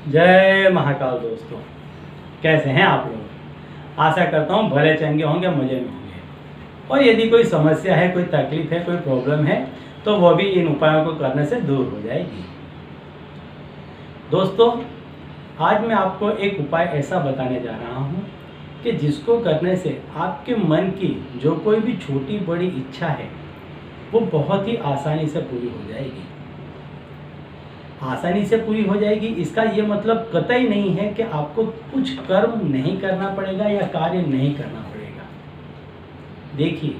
जय महाकाल दोस्तों, कैसे हैं आप लोग। आशा करता हूँ भले चंगे होंगे, मज़े में होंगे। और यदि कोई समस्या है, कोई तकलीफ है, कोई प्रॉब्लम है तो वह भी इन उपायों को करने से दूर हो जाएगी। दोस्तों, आज मैं आपको एक उपाय ऐसा बताने जा रहा हूँ कि जिसको करने से आपके मन की जो कोई भी छोटी बड़ी इच्छा है वो बहुत ही आसानी से पूरी हो जाएगी। आसानी से पूरी हो जाएगी इसका ये मतलब कतई नहीं है कि आपको कुछ कर्म नहीं करना पड़ेगा या कार्य नहीं करना पड़ेगा। देखिए,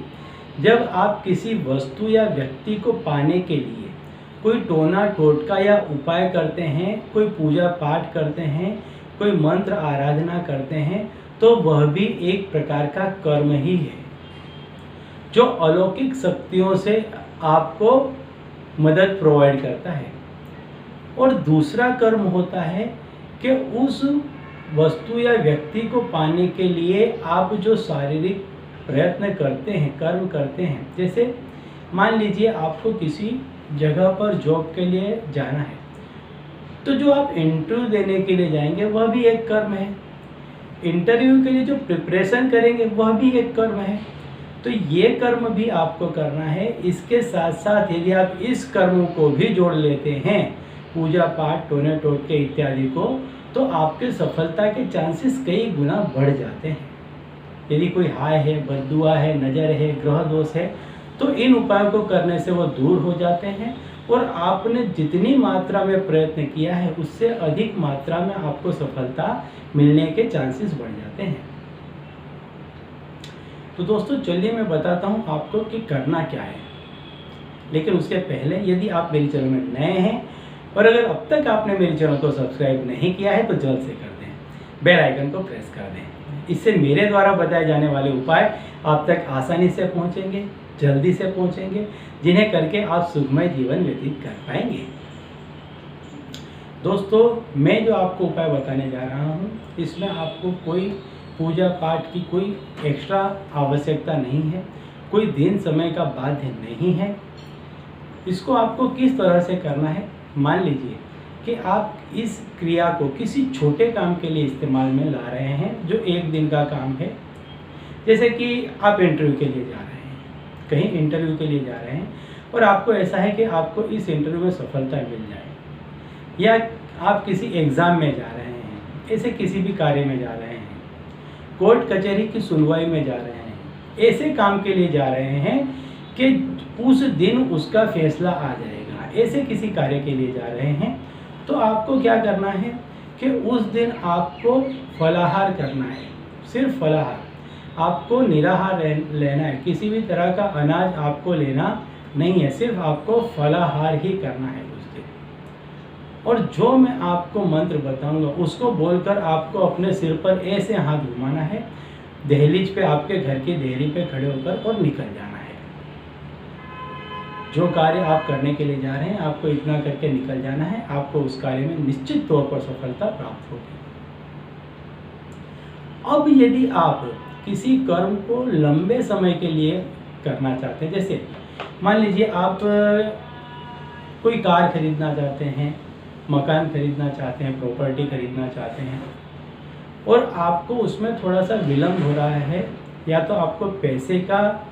जब आप किसी वस्तु या व्यक्ति को पाने के लिए कोई टोना टोटका या उपाय करते हैं, कोई पूजा पाठ करते हैं, कोई मंत्र आराधना करते हैं, तो वह भी एक प्रकार का कर्म ही है जो अलौकिक शक्तियों से आपको मदद प्रोवाइड करता है। और दूसरा कर्म होता है कि उस वस्तु या व्यक्ति को पाने के लिए आप जो शारीरिक प्रयत्न करते हैं, कर्म करते हैं, जैसे मान लीजिए आपको किसी जगह पर जॉब के लिए जाना है, तो जो आप इंटरव्यू देने के लिए जाएंगे वह भी एक कर्म है। इंटरव्यू के लिए जो प्रिपरेशन करेंगे वह भी एक कर्म है। तो ये कर्म भी आपको करना है। इसके साथ साथ यदि आप इस कर्म को भी जोड़ लेते हैं, पूजा पाठ, टोने टोटके इत्यादि को, तो आपके सफलता के चांसेस कई गुना बढ़ जाते हैं। यदि कोई हाय है, बद्दुआ है, नज़र है, ग्रह दोष है, तो इन उपायों को करने से वो दूर हो जाते हैं और आपने जितनी मात्रा में प्रयत्न किया है उससे अधिक मात्रा में आपको सफलता मिलने के चांसेस बढ़ जाते हैं। तो दोस्तों, चलिए मैं बताता हूँ आपको कि करना क्या है। लेकिन उसके पहले यदि आप मेरे चैनल में नए हैं और अगर अब तक आपने मेरे चैनल को सब्सक्राइब नहीं किया है तो जल्द से कर दें, बेल आइकन को प्रेस कर दें। इससे मेरे द्वारा बताए जाने वाले उपाय आप तक आसानी से पहुंचेंगे, जल्दी से पहुंचेंगे, जिन्हें करके आप सुखमय जीवन व्यतीत कर पाएंगे। दोस्तों, मैं जो आपको उपाय बताने जा रहा हूं, इसमें आपको कोई पूजा पाठ की कोई एक्स्ट्रा आवश्यकता नहीं है, कोई दिन समय का बाध्य नहीं है। इसको आपको किस तरह से करना है, मान लीजिए कि आप इस क्रिया को किसी छोटे काम के लिए इस्तेमाल में ला रहे हैं जो एक दिन का काम है। जैसे कि आप इंटरव्यू के लिए जा रहे हैं, कहीं इंटरव्यू के लिए जा रहे हैं और आपको ऐसा है कि आपको इस इंटरव्यू में सफलता मिल जाए, या आप किसी एग्ज़ाम में जा रहे हैं, ऐसे किसी भी कार्य में जा रहे हैं, कोर्ट कचहरी की सुनवाई में जा रहे हैं, ऐसे काम के लिए जा रहे हैं कि उस दिन उसका फैसला आ जाएगा, ऐसे किसी कार्य के लिए जा रहे हैं, तो आपको क्या करना है कि उस दिन आपको फलाहार करना है। सिर्फ फलाहार, आपको निराहार लेना है, किसी भी तरह का अनाज आपको लेना नहीं है, सिर्फ आपको फलाहार ही करना है उस दिन। और जो मैं आपको मंत्र बताऊंगा उसको बोलकर आपको अपने सिर पर ऐसे हाथ घुमाना है, दहलीज पे, आपके घर की देहरी पे खड़े होकर और निकल जाना है। जो कार्य आप करने के लिए जा रहे हैं आपको इतना करके निकल जाना है, आपको उस कार्य में निश्चित तौर पर सफलता प्राप्त होगी। अब यदि आप किसी कर्म को लंबे समय के लिए करना चाहते हैं, जैसे मान लीजिए आप कोई कार खरीदना चाहते हैं, मकान खरीदना चाहते हैं, प्रॉपर्टी खरीदना चाहते हैं और आपको उसमें थोड़ा सा विलम्ब हो रहा है, या तो आपको पैसे का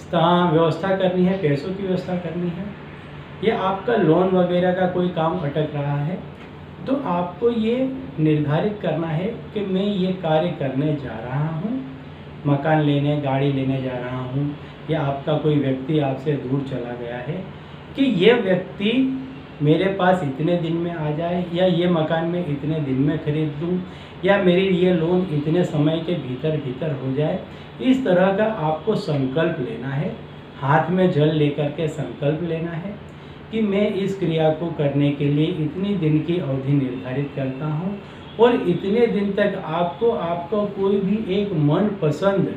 व्यवस्था करनी है, पैसों की व्यवस्था करनी है, या आपका लोन वगैरह का कोई काम अटक रहा है, तो आपको ये निर्धारित करना है कि मैं ये कार्य करने जा रहा हूँ, मकान लेने, गाड़ी लेने जा रहा हूँ, या आपका कोई व्यक्ति आपसे दूर चला गया है कि ये व्यक्ति मेरे पास इतने दिन में आ जाए, या ये मकान में इतने दिन में खरीद लूँ, या मेरी ये लोन इतने समय के भीतर भीतर हो जाए। इस तरह का आपको संकल्प लेना है, हाथ में जल लेकर के संकल्प लेना है कि मैं इस क्रिया को करने के लिए इतनी दिन की अवधि निर्धारित करता हूँ और इतने दिन तक आपको कोई भी एक मनपसंद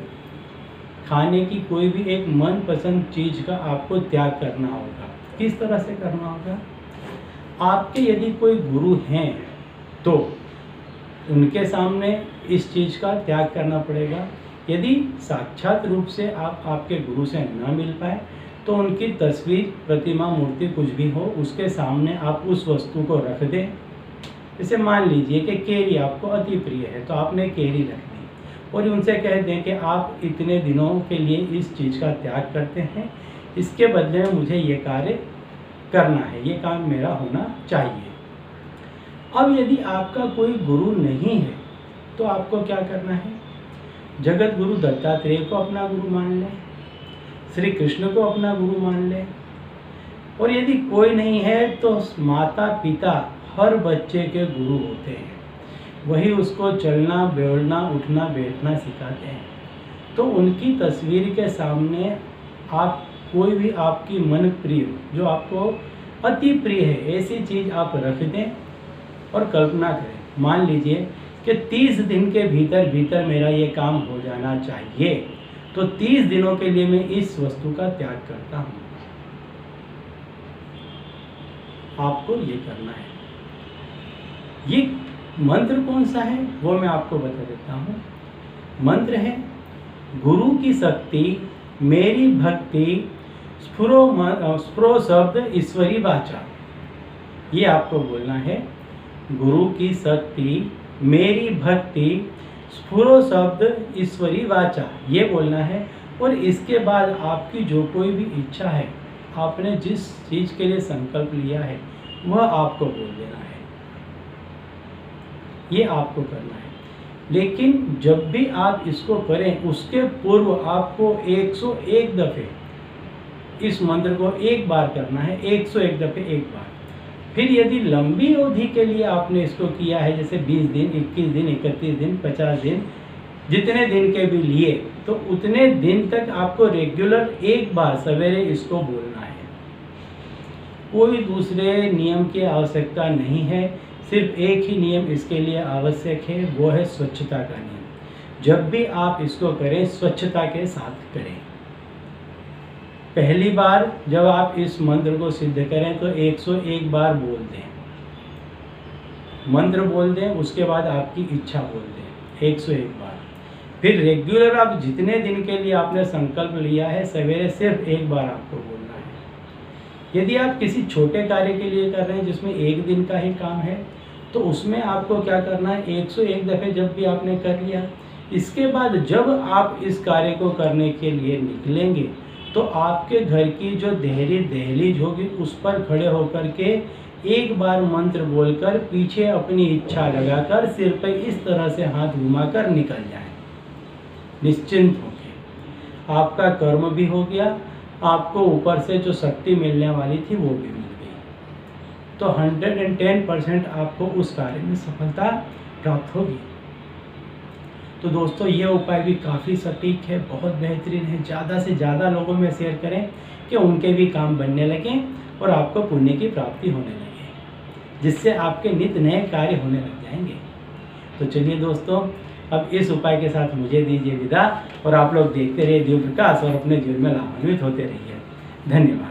खाने की, कोई भी एक मनपसंद चीज़ का आपको त्याग करना होगा। किस तरह से करना होगा? आपके यदि कोई गुरु हैं तो उनके सामने इस चीज़ का त्याग करना पड़ेगा। यदि साक्षात रूप से आप आपके गुरु से न मिल पाए तो उनकी तस्वीर, प्रतिमा, मूर्ति कुछ भी हो, उसके सामने आप उस वस्तु को रख दें। जैसे मान लीजिए कि केरी आपको अति प्रिय है, तो आपने केरी रख दी और उनसे कह दें कि आप इतने दिनों के लिए इस चीज़ का त्याग करते हैं, इसके बदले में मुझे ये कार्य करना है, ये काम मेरा होना चाहिए। अब यदि आपका कोई गुरु नहीं है तो आपको क्या करना है? जगत गुरु दत्तात्रेय को अपना गुरु मान लें, श्री कृष्ण को अपना गुरु मान लें, और यदि कोई नहीं है तो माता पिता हर बच्चे के गुरु होते हैं, वही उसको चलना बोलना उठना बैठना सिखाते हैं। तो उनकी तस्वीर के सामने आप कोई भी आपकी मन प्रिय, जो आपको अति प्रिय है, ऐसी चीज़ आप रख दें और कल्पना करें, मान लीजिए कि 30 दिन के भीतर मेरा ये काम हो जाना चाहिए, तो 30 दिनों के लिए मैं इस वस्तु का त्याग करता हूँ। आपको ये करना है। ये मंत्र कौन सा है वो मैं आपको बता देता हूँ। मंत्र है, गुरु की शक्ति मेरी भक्ति स्फुरो शब्द ईश्वरी वाचा। ये आपको बोलना है, गुरु की शक्ति मेरी भक्ति स्फुरो शब्द ईश्वरी वाचा, ये बोलना है। और इसके बाद आपकी जो कोई भी इच्छा है, आपने जिस चीज़ के लिए संकल्प लिया है, वह आपको बोल देना है। ये आपको करना है। लेकिन जब भी आप इसको करें उसके पूर्व आपको 101 दफ़े इस मंत्र को एक बार करना है, 101 दफ़े एक बार। फिर यदि लंबी अवधि के लिए आपने इसको किया है, जैसे 20 दिन, 21 दिन, 31 दिन, 50 दिन, जितने दिन के भी लिए, तो उतने दिन तक आपको रेगुलर एक बार सवेरे इसको बोलना है। कोई दूसरे नियम की आवश्यकता नहीं है, सिर्फ एक ही नियम इसके लिए आवश्यक है, वो है स्वच्छता का नियम। जब भी आप इसको करें स्वच्छता के साथ करें। पहली बार जब आप इस मंत्र को सिद्ध करें तो 101 बार बोल दें, मंत्र बोल दें, उसके बाद आपकी इच्छा बोल दें 101 बार। फिर रेगुलर आप जितने दिन के लिए आपने संकल्प लिया है, सवेरे सिर्फ एक बार आपको बोलना है। यदि आप किसी छोटे कार्य के लिए कर रहे हैं जिसमें एक दिन का ही काम है, तो उसमें आपको क्या करना है, 101 दफ़े जब भी आपने कर लिया, इसके बाद जब आप इस कार्य को करने के लिए निकलेंगे तो आपके घर की जो दहलीज होगी उस पर खड़े होकर के एक बार मंत्र बोलकर पीछे अपनी इच्छा लगाकर सिर पर इस तरह से हाथ घुमाकर निकल जाएं, निश्चिंत होकर। आपका कर्म भी हो गया, आपको ऊपर से जो शक्ति मिलने वाली थी वो भी मिल गई। तो 110% आपको उस कार्य में सफलता प्राप्त होगी। तो दोस्तों ये उपाय भी काफ़ी सटीक है, बहुत बेहतरीन है। ज़्यादा से ज़्यादा लोगों में शेयर करें कि उनके भी काम बनने लगें और आपको पुण्य की प्राप्ति होने लगे, जिससे आपके नित्य नए कार्य होने लग जाएंगे। तो चलिए दोस्तों, अब इस उपाय के साथ मुझे दीजिए विदा, और आप लोग देखते रहिए दिव्य प्रकाश और अपने जीवन में लाभान्वित होते रहिए। धन्यवाद।